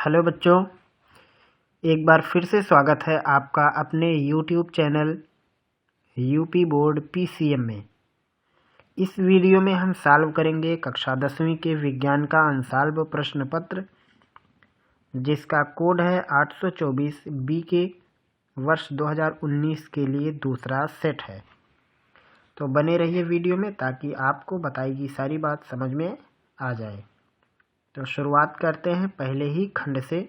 Hello बच्चों, एक बार फिर से स्वागत है आपका अपने YouTube channel UP board PCM में। इस वीडियो में हम सॉल्व करेंगे कक्षा 10वीं के विज्ञान का अंशाल्व प्रश्न पत्र, जिसका कोड है 824 बी के वर्ष 2019 के लिए दूसरा सेट है। तो बने रहिए वीडियो में ताकि आपको बताई गई सारी बात समझ में आ जाए। तो शुरुआत करते हैं पहले ही खंड से।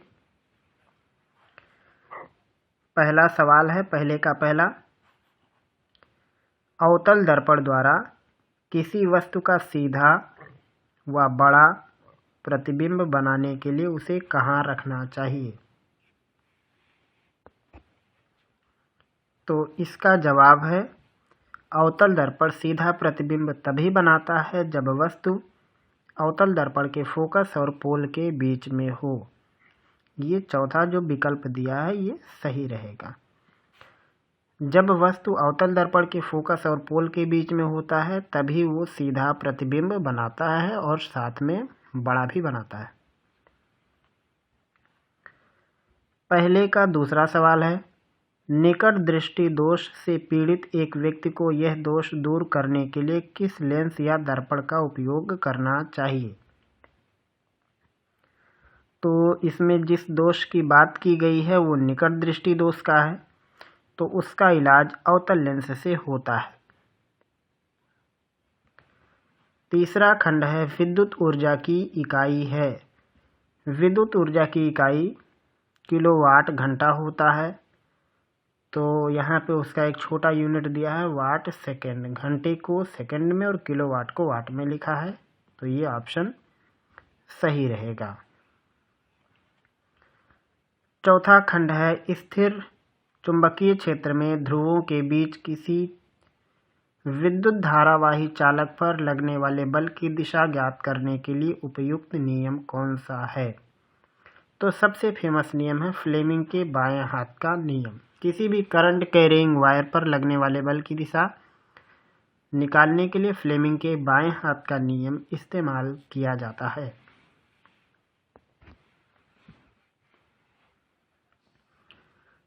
पहला सवाल है, पहले का पहला, अवतल दर्पण द्वारा किसी वस्तु का सीधा व बड़ा प्रतिबिंब बनाने के लिए उसे कहाँ रखना चाहिए? तो इसका जवाब है, अवतल दर्पण सीधा प्रतिबिंब तभी बनाता है जब वस्तु अवतल दर्पण के फोकस और पोल के बीच में हो। ये चौथा जो विकल्प दिया है ये सही रहेगा। जब वस्तु अवतल दर्पण के फोकस और पोल के बीच में होता है तभी वो सीधा प्रतिबिंब बनाता है और साथ में बड़ा भी बनाता है। पहले का दूसरा सवाल है, निकट दृष्टि दोष से पीड़ित एक व्यक्ति को यह दोष दूर करने के लिए किस लेंस या दर्पण का उपयोग करना चाहिए? तो इसमें जिस दोष की बात की गई है वो निकट दृष्टि दोष का है, तो उसका इलाज अवतल लेंस से होता है। तीसरा खंड है, विद्युत ऊर्जा की इकाई है। विद्युत ऊर्जा की इकाई किलोवाट घंटा होता है। तो यहाँ पे उसका एक छोटा यूनिट दिया है वाट सेकेंड। घंटे को सेकेंड में और किलोवाट को वाट में लिखा है, तो ये ऑप्शन सही रहेगा। चौथा खंड है, स्थिर चुंबकीय क्षेत्र में ध्रुवों के बीच किसी विद्युत धारावाही चालक पर लगने वाले बल की दिशा ज्ञात करने के लिए उपयुक्त नियम कौन सा है? तो सबसे फेमस नियम है फ्लेमिंग के बाएं हाथ का नियम। किसी भी करंट कैरिंग वायर पर लगने वाले बल की दिशा निकालने के लिए फ्लेमिंग के बाएं हाथ का नियम इस्तेमाल किया जाता है।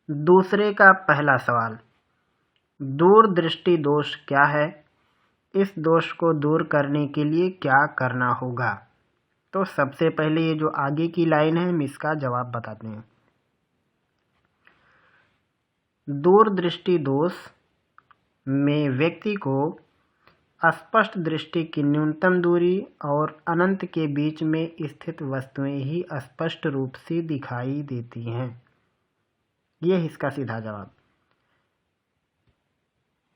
दूसरे का पहला सवाल, दूरदृष्टि दोष क्या है? इस दोष को दूर करने के लिए क्या करना होगा? तो सबसे पहले ये जो आगे की लाइन है हम इसका जवाब बताते हैं। दूरदृष्टि दोष में व्यक्ति को स्पष्ट दृष्टि की न्यूनतम दूरी और अनंत के बीच में स्थित वस्तुएं ही स्पष्ट रूप से दिखाई देती हैं। यह इसका सीधा जवाब।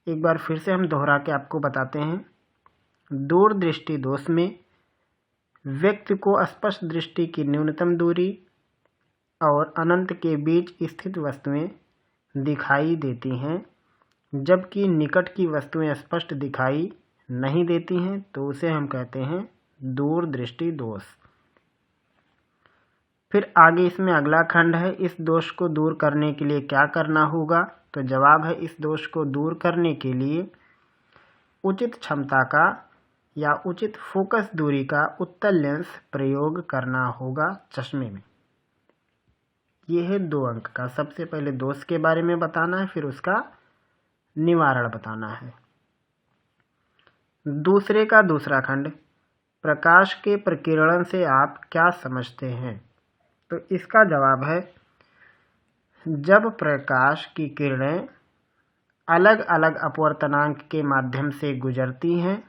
एक बार फिर से हम दोहरा के आपको बताते हैं। दूरदृष्टि दोष में व्यक्ति को स्पष्ट दृष्टि की न्यूनतम दूरी और अनंत के बीच स्थित वस्तुएं दिखाई देती हैं, जबकि निकट की वस्तुएं स्पष्ट दिखाई नहीं देती हैं, तो उसे हम कहते हैं दूरदृष्टि दोष। फिर आगे इसमें अगला खंड है, इस दोष को दूर करने के लिए क्या करना होगा? तो जवाब है, इस दोष को दूर करने के लिए उचित क्षमता का या उचित फोकस दूरी का उत्तल लेंस प्रयोग करना होगा चश्मे में। यह है 2 अंक का। सबसे पहले दोष के बारे में बताना है, फिर उसका निवारण बताना है। दूसरे का दूसरा खंड, प्रकाश के प्रकीर्णन से आप क्या समझते हैं? तो इसका जवाब है, जब प्रकाश की किरणें अलग अलग अपवर्तनांक के माध्यम से गुजरती हैं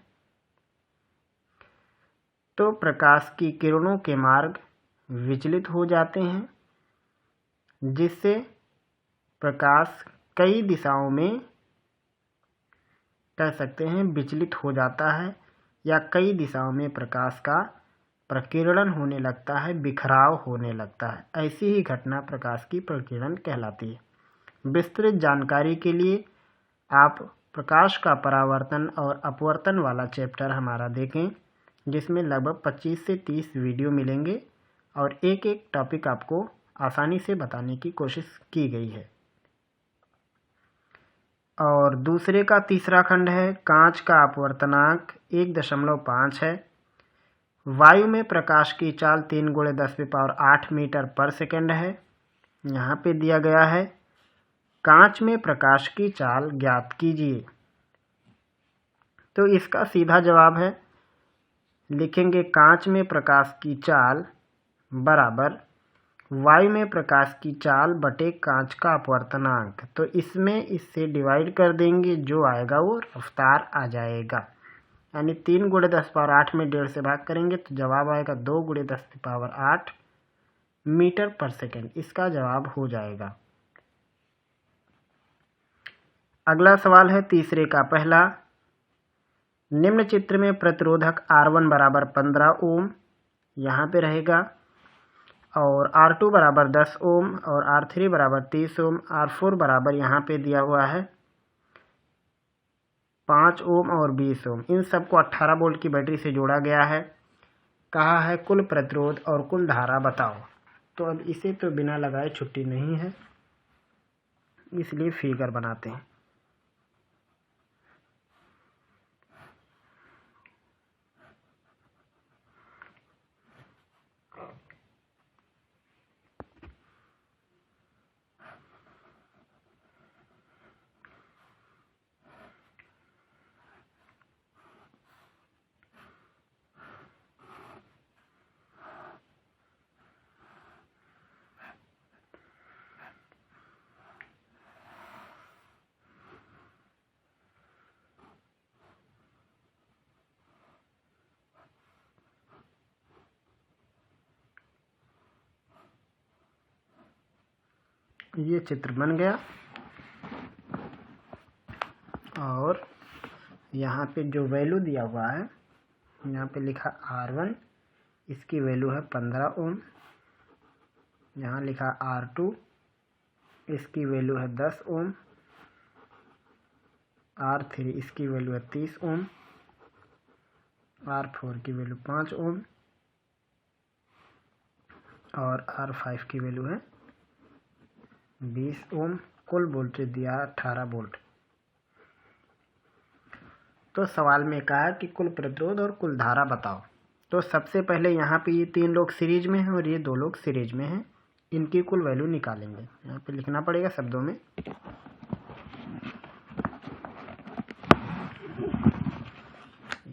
तो प्रकाश की किरणों के मार्ग विचलित हो जाते हैं, जिससे प्रकाश कई दिशाओं में कह सकते हैं विचलित हो जाता है, या कई दिशाओं में प्रकाश का प्रकीर्णन होने लगता है, बिखराव होने लगता है। ऐसी ही घटना प्रकाश की प्रकीर्णन कहलाती है। विस्तृत जानकारी के लिए आप प्रकाश का परावर्तन और अपवर्तन वाला चैप्टर हमारा देखें, जिसमें लगभग 25 से 30 वीडियो मिलेंगे और एक एक टॉपिक आपको आसानी से बताने की कोशिश की गई है। और दूसरे का तीसरा खंड है, कांच का अपवर्तनांक 1.5 है। वायु में प्रकाश की चाल 3 × 10⁸ मीटर पर सेकेंड है। यहाँ पे दिया गया है कांच में प्रकाश की चाल ज्ञात कीजिए। तो इसका सीधा जवाब है, लिखेंगे कांच में प्रकाश की चाल बराबर वायु में प्रकाश की चाल बटे कांच का अपवर्तनांक। तो इसमें इससे डिवाइड कर देंगे, जो आएगा वो रफ्तार आ जाएगा। यानी 3 × 10⁸ में 1.5 से भाग करेंगे तो जवाब आएगा 2 × 10⁸ मीटर पर सेकेंड। इसका जवाब हो जाएगा। अगला सवाल है तीसरे का पहला। निम्न चित्र में प्रतिरोधक R1 बराबर 15 ओम यहाँ पे रहेगा, और R2 बराबर 10 ओम, और R3 बराबर 30 ओम, R4 बराबर यहाँ पे दिया हुआ है 5 ओम और 20 ओम। इन सबको 18 वोल्ट की बैटरी से जोड़ा गया है। कहा है कुल प्रतिरोध और कुल धारा बताओ। तो अब इसे तो बिना लगाए छुट्टी नहीं है, इसलिए फिगर बनाते हैं। ये चित्र बन गया, और यहाँ पे जो वैल्यू दिया हुआ है, यहाँ पे लिखा R1, इसकी वैल्यू है 15 ओम। यहाँ लिखा R2, इसकी वैल्यू है 10 ओम। R3, इसकी वैल्यू है 30 ओम। R4 की वैल्यू 5 ओम, और R5 की वैल्यू है 20 ओम। कुल वोल्टेज दिया 18 वोल्ट। तो सवाल में कहा कि कुल प्रतिरोध और कुल धारा बताओ। तो सबसे पहले यहाँ पे ये 3 लोग सीरीज में हैं और ये 2 लोग सीरीज में हैं, इनकी कुल वैल्यू निकालेंगे। यहाँ पे लिखना पड़ेगा शब्दों में।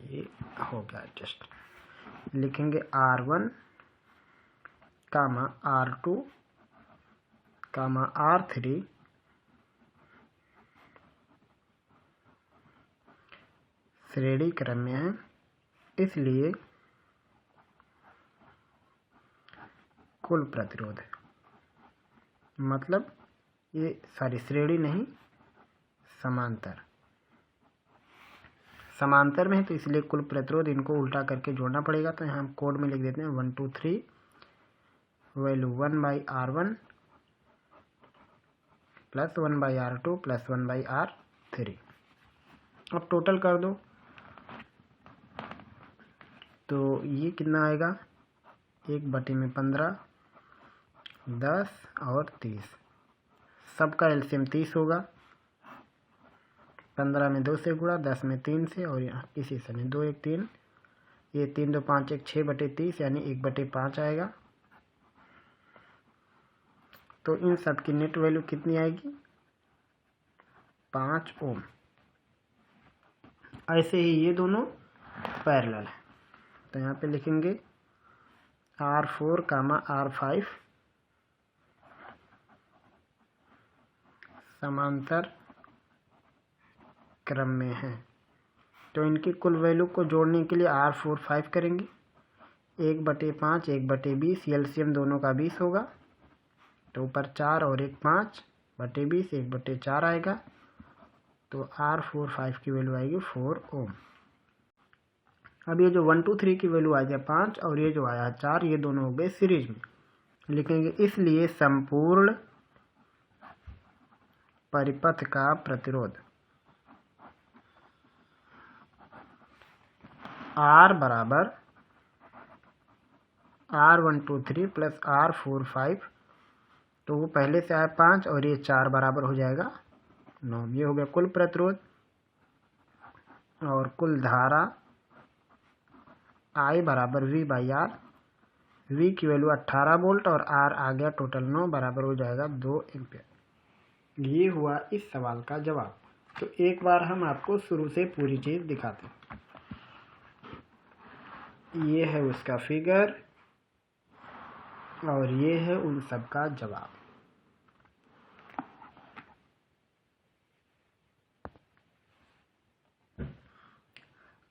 ये हो गया एडजस्ट। लिखेंगे R1 कामा R2 कामा R3 श्रेणी क्रम में है, इसलिए कुल प्रतिरोध है। मतलब ये श्रेणी नहीं, समांतर में है, तो इसलिए कुल प्रतिरोध इनको उल्टा करके जोड़ना पड़ेगा। तो यहाँ हम कोड में लिख देते हैं 1 2 3 value 1/R1 plus 1/R2 plus 1/R3। अब टोटल कर दो तो ये कितना आएगा, 1/15, 10 और 30। सबका एलसीएम 30 होगा। 15 में 2 से गुणा, 10 में 3 से, और यहाँ इसी समय 2 1 3, ये 3 2 5 1 6/30, यानी 1/5 आएगा। तो इन सब की नेट वैल्यू कितनी आएगी, 5 ओम। ऐसे ही ये दोनों पैरेलल है, तो यहाँ पे लिखेंगे R4 कामा R5 समांतर क्रम में है। तो इनकी कुल वैल्यू को जोड़ने के लिए R4 5 करेंगे, 1/5 1/20, एलसीएम दोनों का 20 होगा। तो ऊपर 4 और 1 5/20, 1/4 आएगा। तो R4 5 की वैल्यू आएगी 4 ओम। अब ये जो 1 2 3 की वैल्यू आ गया 5, और ये जो आया 4, ये दोनों हो गए सीरीज में। लिखेंगे इसलिए संपूर्ण परिपथ का प्रतिरोध R बराबर R1 2 3 प्लस R4 5। तो वो पहले से आया 5 और ये 4 बराबर हो जाएगा 9। ये हो गया कुल प्रतिरोध। और कुल धारा I बराबर V बाई आर, V की वैल्यू 18 वोल्ट और R आ गया टोटल 9, बराबर हो जाएगा 2 एम्पियर। ये हुआ इस सवाल का जवाब। तो एक बार हम आपको शुरू से पूरी चीज़ दिखाते हैं। ये है उसका फिगर और ये है उन सब का जवाब।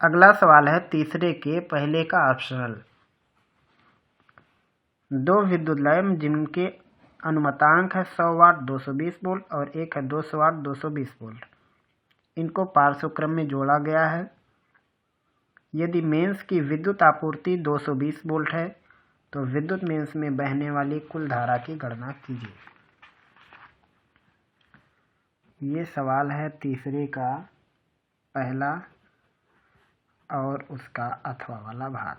अगला सवाल है तीसरे के पहले का ऑप्शनल। दो विद्युत लैंप जिनके अनुमतांक है 100 वाट 220 वोल्ट और एक है 200 वाट 220 वोल्ट, इनको पार्श्व क्रम में जोड़ा गया है। यदि मेंस की विद्युत आपूर्ति 220 वोल्ट है तो विद्युत मेंस में बहने वाली कुल धारा की गणना कीजिए। ये सवाल है तीसरे का पहला और उसका अथवा वाला भाग।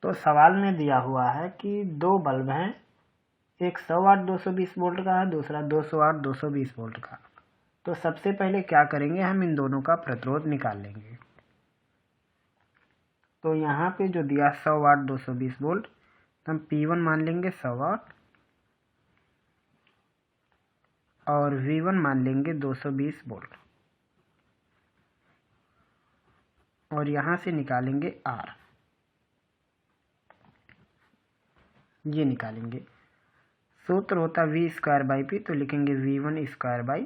तो सवाल में दिया हुआ है कि दो बल्ब हैं, एक 100 वाट 220 वोल्ट का है, दूसरा 200 वाट 220 वोल्ट का। तो सबसे पहले क्या करेंगे, हम इन दोनों का प्रतिरोध निकाल लेंगे। तो यहाँ पे जो दिया 100 वाट 220 वोल्ट, तो हम P1 मान लेंगे 100 वाट और V1 मान लेंगे 220 वोल्ट और यहाँ से निकालेंगे R। ये निकालेंगे, सूत्र होता V स्क्वायर बाई पी, तो लिखेंगे V1 square by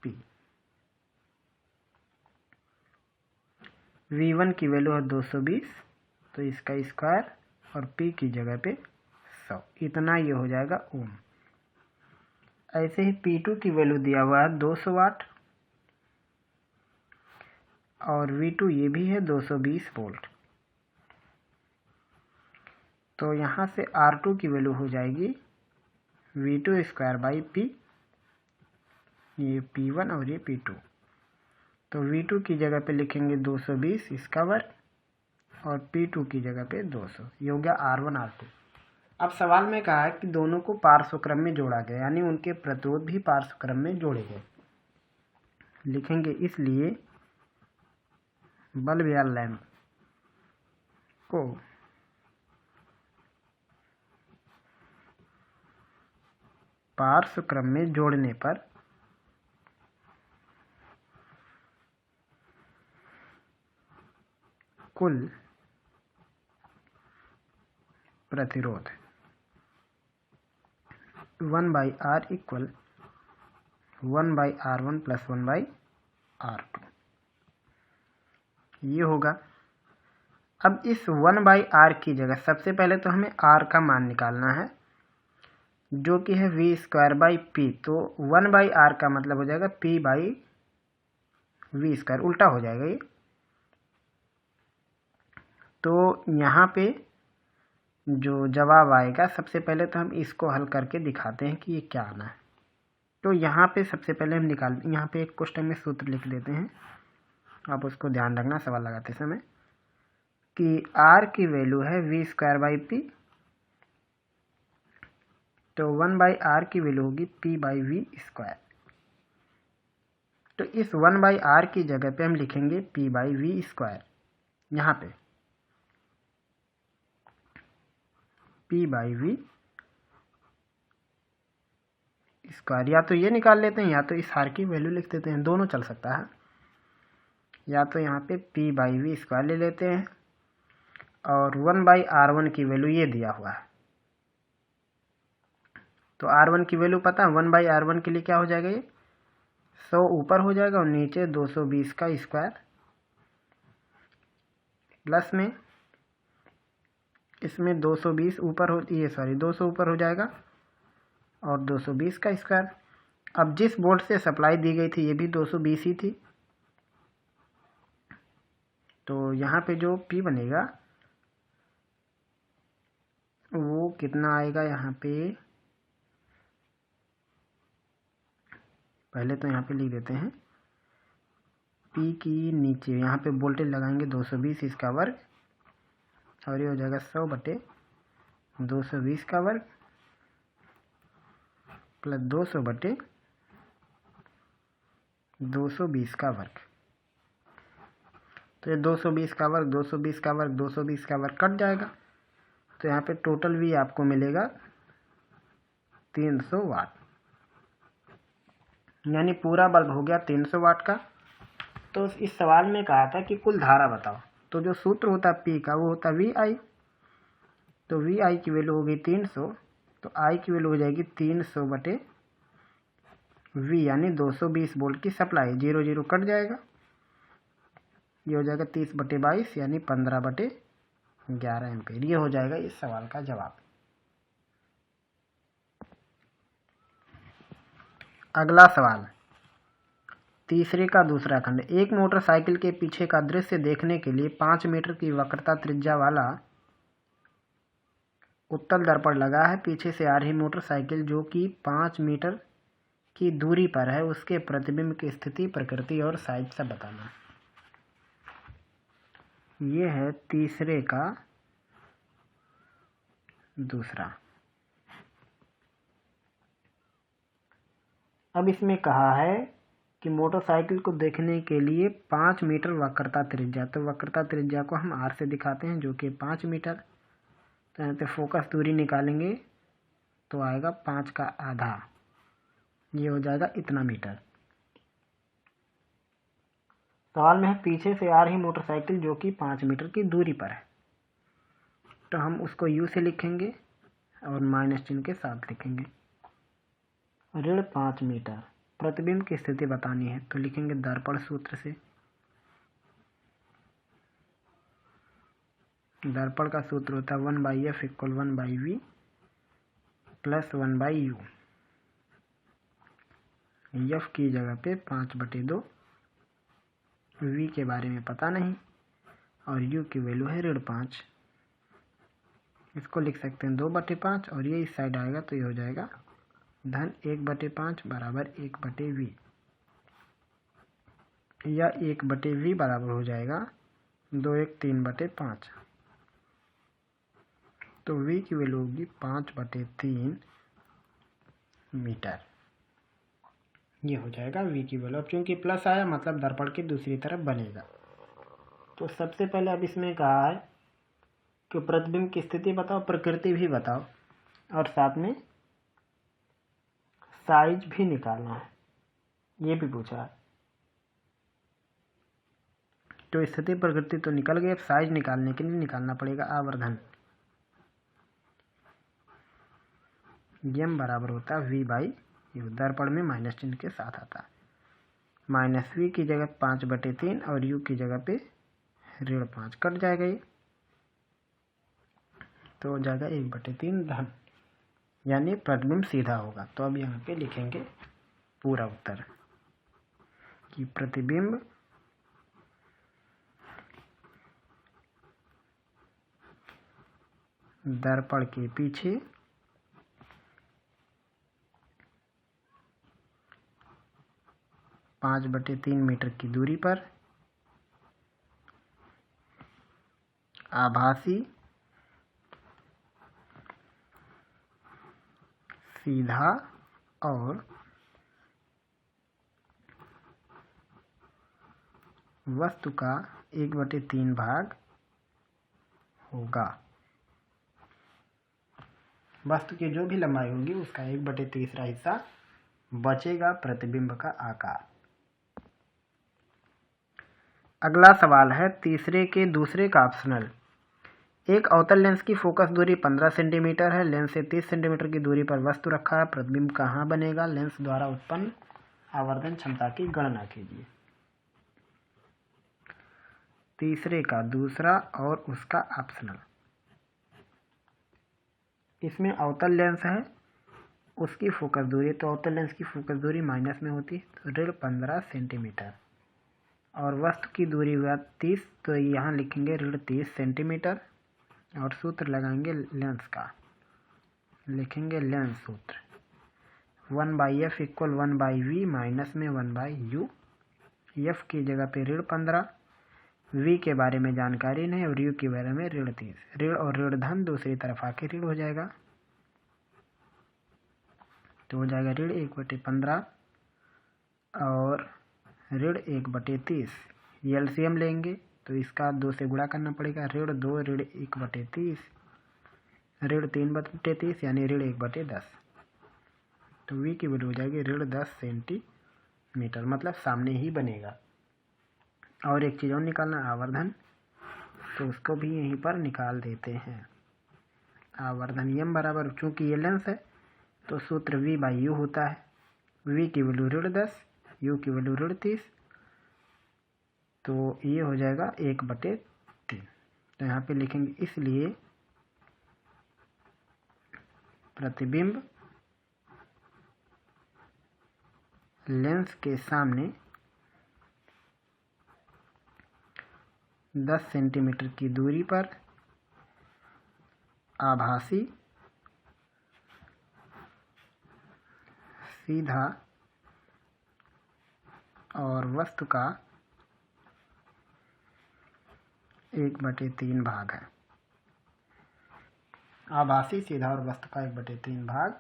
P. V1 की वैल्यू है 220, तो इसका स्क्वायर और P की जगह पे 100, इतना ये हो जाएगा ओम। ऐसे ही P2 की वैल्यू दिया हुआ है 200 वाट और V2 ये भी है 220 वोल्ट। तो यहाँ से R2 की वैल्यू हो जाएगी V2 स्क्वायर बाई पी, ये P1 और ये P2। तो V2 की जगह पे लिखेंगे 220 इसका वर्ग और P2 की जगह पे 200, ये हो गया R1 R2। अब सवाल में कहा है कि दोनों को पार्श्व क्रम में जोड़ा गया, यानी उनके प्रतिरोध भी पार्श्व क्रम में जोड़े गए। लिखेंगे इसलिए बल्ब या लैंप को पार्श्व क्रम में जोड़ने पर कुल प्रतिरोध 1/R equal 1/R1 plus 1/R2 ये होगा। अब इस 1/R की जगह सबसे पहले तो हमें R का मान निकालना है, जो कि है V स्क्वायर बाई पी। तो 1/R का मतलब हो जाएगा P बाई V स्क्वायर, उल्टा हो जाएगा ये। तो यहाँ पे जो जवाब आएगा, सबसे पहले तो हम इसको हल करके दिखाते हैं कि ये क्या आना है। तो यहाँ पे सबसे पहले हम यहाँ पे एक क्वेश्चन में सूत्र लिख लेते हैं, आप उसको ध्यान रखना सवाल लगाते समय, कि R की वैल्यू है V स्क्वायर बाई पी, तो 1/R की वैल्यू होगी P बाई V स्क्वायर। तो इस 1/R की जगह पे हम लिखेंगे P बाई V स्क्वायर, यहाँ पे P बाई V स्क्वायर। या तो ये निकाल लेते हैं या तो इस R की वैल्यू लिख देते हैं, दोनों चल सकता है। या तो यहाँ पे P बाई V स्क्वायर ले लेते हैं और 1/R1 की वैल्यू ये दिया हुआ है, तो R1 की वैल्यू पता है, 1/R1 के लिए क्या हो जाएगा, ये 100 ऊपर हो जाएगा और नीचे 220 का स्क्वायर, प्लस में इसमें 220 ऊपर हो, 200 ऊपर हो जाएगा और 220 का स्क्वायर। अब जिस बोर्ड से सप्लाई दी गई थी ये भी 220 ही थी, तो यहाँ पे जो P बनेगा वो कितना आएगा, यहाँ पे पहले तो यहाँ पे लिख देते हैं P की नीचे यहाँ पे वोल्टेज लगाएंगे 220 इसका वर्ग और ये हो जाएगा 100 बटे 220 का वर्ग प्लस 200 बटे 220 का वर्ग। तो ये 220 का वर्ग 220 का वर्ग 220 का वर्ग कट जाएगा। तो यहाँ पे टोटल भी आपको मिलेगा 300 वाट, यानी पूरा बल्ब हो गया 300 वाट का। तो इस सवाल में कहा था कि कुल धारा बताओ, तो जो सूत्र होता है P का वो होता है VI। तो VI की वैल्यू होगी 300, तो I की वैल्यू हो जाएगी 300 बटे V, यानी 220 वोल्ट की सप्लाई। 0 0 कट जाएगा, ये हो जाएगा 30 बटे 22 यानी 15 बटे 11 एम्पीयर। ये हो जाएगा इस सवाल का जवाब। अगला सवाल, तीसरे का दूसरा खंड। एक मोटरसाइकिल के पीछे का दृश्य देखने के लिए 5 मीटर की वक्रता त्रिज्या वाला उत्तल दर्पण लगा है। पीछे से आ रही मोटरसाइकिल जो कि 5 मीटर की दूरी पर है, उसके प्रतिबिंब की स्थिति, प्रकृति और साइज सब बताना। ये है तीसरे का दूसरा। अब इसमें कहा है कि मोटरसाइकिल को देखने के लिए 5 मीटर वक्रता त्रिज्या। तो वक्रता त्रिज्या को हम R से दिखाते हैं जो कि 5 मीटर। तो यहाँ पे फोकस दूरी निकालेंगे तो आएगा 5 का आधा, ये हो जाएगा इतना मीटर। सवाल में है पीछे से आ रही मोटरसाइकिल जो कि 5 मीटर की दूरी पर है। तो हम उसको U से लिखेंगे और माइनस चिन्ह के साथ लिखेंगे। ऋण 5 मीटर, प्रतिबिंब की स्थिति बतानी है तो लिखेंगे दर्पण सूत्र से। दर्पण का सूत्र होता है 1/f = 1/v + 1/u। f की जगह पे 5/2, v के बारे में पता नहीं और u की वैल्यू है ऋण 5। इसको लिख सकते हैं 2/5 और ये इस साइड आएगा तो ये हो जाएगा धन 1/5 बराबर 1/v, या 1/v बराबर हो जाएगा 2 1 3/5। तो v की वैल्यू होगी 5/3 मीटर। ये हो जाएगा v की वैल्यू। अब चूंकि प्लस आया मतलब दर्पण की दूसरी तरफ बनेगा। तो सबसे पहले अब इसमें कहा है कि प्रतिबिंब की स्थिति बताओ, प्रकृति भी बताओ और साथ में साइज भी निकालना है, ये भी पूछा है। तो स्थिति प्रकृति तो निकल गई, अब साइज निकालने के लिए निकालना पड़ेगा आवर्धन। m बराबर होता है v/u, दर्पण में माइनस चिन्ह के साथ आता है। माइनस v की जगह 5/3 और u की जगह पे ऋण 5 कट जाएगा, ये तो हो जाएगा 1/3 धन, यानी प्रतिबिंब सीधा होगा। तो अब यहाँ पे लिखेंगे पूरा उत्तर कि प्रतिबिंब दर्पण के पीछे 5/3 मीटर की दूरी पर आभासी सीधा और वस्तु का 1/3 भाग होगा। वस्तु की जो भी लंबाई होगी उसका 1/3 हिस्सा बचेगा प्रतिबिंब का आकार। अगला सवाल है तीसरे के दूसरे का ऑप्शनल। एक अवतल लेंस की फोकस दूरी 15 सेंटीमीटर है। लेंस से 30 सेंटीमीटर की दूरी पर वस्तु रखा है। प्रतिबिंब कहाँ बनेगा? लेंस द्वारा उत्पन्न आवर्धन क्षमता की गणना कीजिए। तीसरे का दूसरा और उसका ऑप्शनल। इसमें अवतल लेंस है, उसकी फोकस दूरी, तो अवतल लेंस की फोकस दूरी माइनस में होती है तो ऋण 15 सेंटीमीटर, और वस्तु की दूरी हुआ 30 तो यहाँ लिखेंगे ऋण 30 सेंटीमीटर और सूत्र लगाएंगे लेंस का, लिखेंगे लेंस सूत्र 1/f = 1/v माइनस में 1/u। f की जगह पे ऋण 15, v के बारे में जानकारी नहीं और u के बारे में ऋण 30। ऋण और ऋण धन दूसरी तरफ आके ऋण हो जाएगा तो हो जाएगा ऋण 1/15 और ऋण 1/30। एलसीएम लेंगे तो इसका 2 से गुणा करना पड़ेगा। ऋण 2 ऋण 1/30 ऋण 3/30 यानी ऋण 1/10। तो v की वैल्यू हो जाएगी ऋण 10 सेंटीमीटर, मतलब सामने ही बनेगा। और एक चीज़ और निकालना, आवर्धन, तो उसको भी यहीं पर निकाल देते हैं। आवर्धन यम बराबर, चूँकि ये लेंस है तो सूत्र v/u होता है। v की वैल्यू ऋण 10, u की वैल्यू ऋण 30, तो ये हो जाएगा 1/3। तो यहाँ पे लिखेंगे इसलिए प्रतिबिंब लेंस के सामने 10 सेंटीमीटर की दूरी पर आभासी सीधा और वस्तु का 1/3 भाग है। आभासी सीधा और वस्तु का 1/3 भाग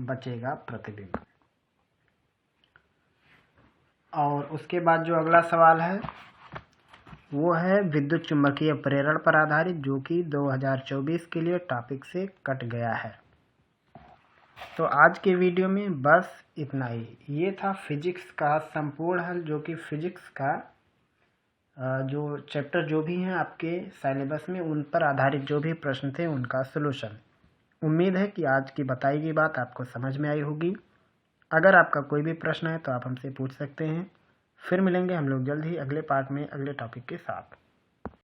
बचेगा प्रतिबिंब। और उसके बाद जो अगला सवाल है वो है विद्युत चुम्बकीय प्रेरण पर आधारित, जो कि 2024 के लिए टॉपिक से कट गया है। तो आज के वीडियो में बस इतना ही। ये था फिजिक्स का संपूर्ण हल, जो कि फिजिक्स का जो चैप्टर जो भी हैं आपके सिलेबस में, उन पर आधारित जो भी प्रश्न थे उनका सलूशन। उम्मीद है कि आज की बताई गई बात आपको समझ में आई होगी। अगर आपका कोई भी प्रश्न है तो आप हमसे पूछ सकते हैं। फिर मिलेंगे हम लोग जल्द ही अगले पार्ट में अगले टॉपिक के साथ।